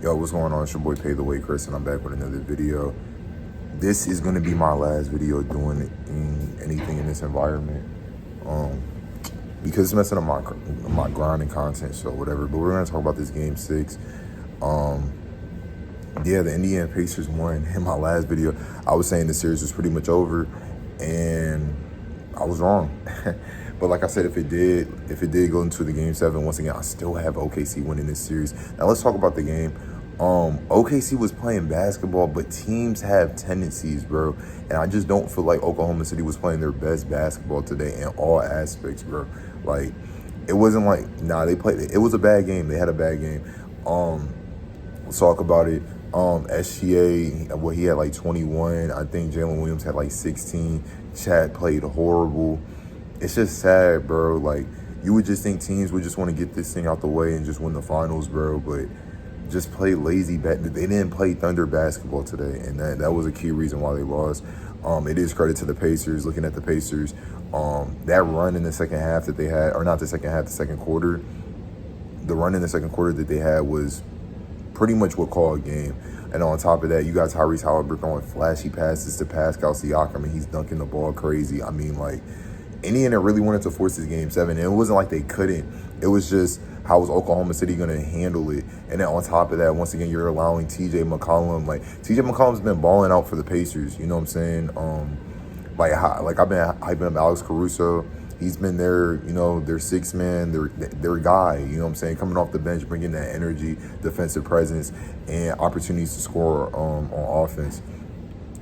Yo, what's going on? It's your boy Pay the Way Chris, and I'm back with another video. This is gonna be my last video doing anything in this environment, because it's messing up my grinding content, so whatever. But we're gonna talk about this game 6. Yeah, the Indiana Pacers won. In my last video, I was saying the series was pretty much over, and I was wrong. But like I said, if it did go into the game 7, once again, I still have OKC winning this series. Now let's talk about the game. OKC was playing basketball, but teams have tendencies, bro. And I just don't feel like Oklahoma City was playing their best basketball today in all aspects, bro. Like, it wasn't like, they played, it was a bad game. They had a bad game. Let's talk about it. SGA, well, he had like 21. I think Jalen Williams had like 16. Chat played horrible. It's just sad, bro. Like, you would just think teams would just want to get this thing out the way and just win the finals, bro. But just play lazy. They didn't play Thunder basketball today, and that was a key reason why they lost. It is credit to the Pacers. Looking at the Pacers, that run in the second half that they had, or not the second half, the second quarter, the run in the second quarter that they had was pretty much what called a game. And on top of that, you got Tyrese Halliburton throwing flashy passes to Pascal Siakam, and he's dunking the ball crazy. I mean, like, Indiana really wanted to force this game 7. And it wasn't like they couldn't. It was just, how was Oklahoma City going to handle it? And then on top of that, once again, you're allowing TJ McCollum. Like, TJ McCollum's been balling out for the Pacers. You know what I'm saying? Like I've been hyping up Alex Caruso. He's been their, their sixth man, their guy. You know what I'm saying? Coming off the bench, bringing that energy, defensive presence, and opportunities to score on offense.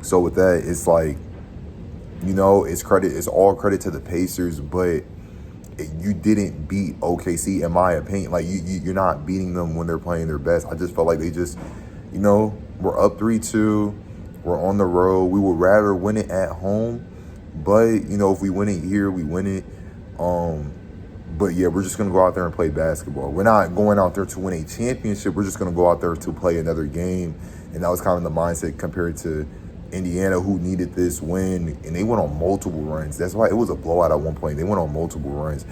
So with that, it's like, it's all credit to the Pacers, but you didn't beat OKC, in my opinion. Like, you're not beating them when they're playing their best. I just felt like they just, we're up 3-2. We're on the road. We would rather win it at home, but, if we win it here, we win it. But, yeah, we're just going to go out there and play basketball. We're not going out there to win a championship. We're just going to go out there to play another game, and that was kind of the mindset compared to Indiana, who needed this win, and they went on multiple runs. That's why it was a blowout at one point. They went on multiple runs.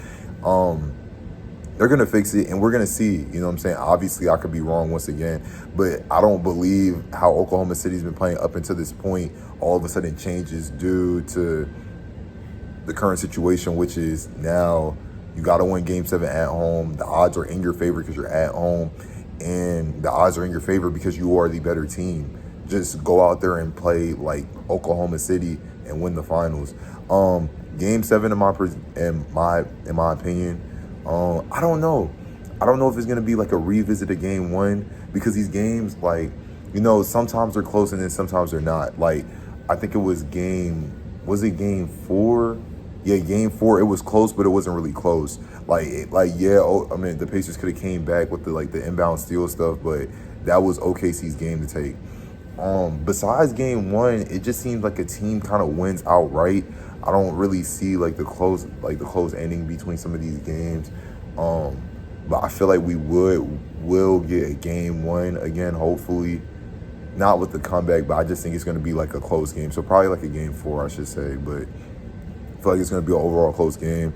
They're going to fix it, and we're going to see. You know what I'm saying? Obviously, I could be wrong once again, but I don't believe how Oklahoma City's been playing up until this point all of a sudden changes due to the current situation, which is now you got to win Game 7 at home. The odds are in your favor because you're at home, and the odds are in your favor because you are the better team. Just go out there and play like Oklahoma City and win the finals. Game 7, in my opinion, I don't know. I don't know if it's gonna be like a revisit of Game 1, because these games, like, sometimes they're close and then sometimes they're not. Like, I think it was Game 4? Yeah, Game 4. It was close, but it wasn't really close. The Pacers could have came back with the inbound steal stuff, but that was OKC's game to take. Besides Game 1, it just seems like a team kind of wins outright. I don't really see the close ending between some of these games. But I feel like we will get a Game 1 again, hopefully. Not with the comeback, but I just think it's going to be like a close game. So probably like a Game 4, I should say. But I feel like it's going to be an overall close game.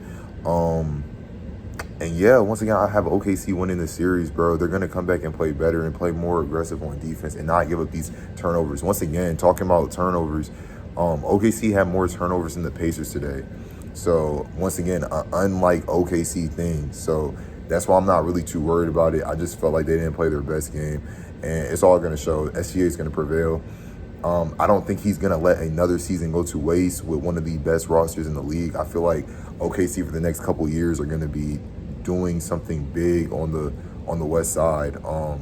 And yeah, once again, I have OKC winning the series, bro. They're going to come back and play better and play more aggressive on defense and not give up these turnovers. Once again, talking about turnovers, OKC had more turnovers than the Pacers today. So once again, unlike OKC things. So that's why I'm not really too worried about it. I just felt like they didn't play their best game, and it's all going to show. SGA is going to prevail. I don't think he's going to let another season go to waste with one of the best rosters in the league. I feel like OKC for the next couple years are going to be doing something big on the west side. I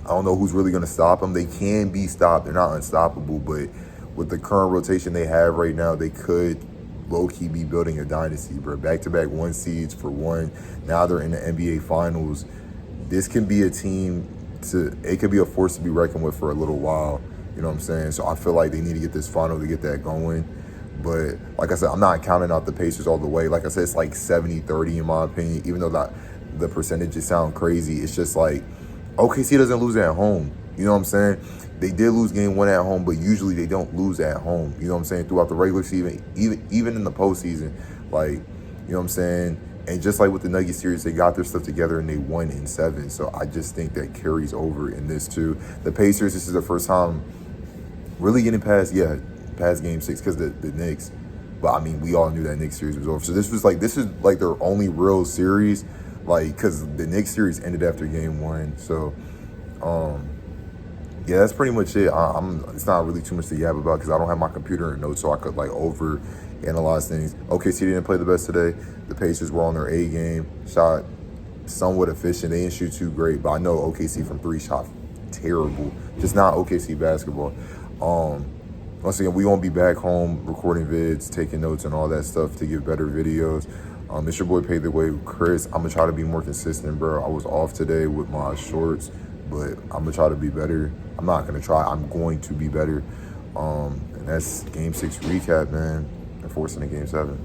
don't know who's really going to stop them. They can be stopped. They're not unstoppable, but with the current rotation they have right now, they could low-key be building a dynasty, bro. Back-to-back 1 seeds for one. Now they're in the NBA Finals. This can be a team it could be a force to be reckoned with for a little while. You know what I'm saying? So I feel like they need to get this final to get that going. But like I said, I'm not counting out the Pacers all the way. Like I said, it's like 70-30 in my opinion, even though the percentages sound crazy. It's just like OKC doesn't lose at home. You know what I'm saying? They did lose Game 1 at home, but usually they don't lose at home. You know what I'm saying? Throughout the regular season, even in the postseason, like, you know what I'm saying? And just like with the Nuggets series, they got their stuff together and they won in 7. So I just think that carries over in this too. The Pacers, this is the first time really getting past game 6 because the Knicks. But I mean, we all knew that Knicks series was over. So this is like their only real series, like because the Knicks series ended after game 1. So yeah, that's pretty much it. It's not really too much to yab about because I don't have my computer and notes, so I could like over analyze things. OKC didn't play the best today. The Pacers were on their A game, shot somewhat efficient. They didn't shoot too great, but I know OKC from 3 shot terrible. Just not OKC basketball. Once again, we gonna be back home recording vids, taking notes and all that stuff to get better videos. It's your boy Pay the Way, Chris. I'm gonna try to be more consistent, bro. I was off today with my shorts, but I'm gonna try to be better. I'm not gonna try. I'm going to be better. And that's Game 6 recap, man. And forcing a Game 7.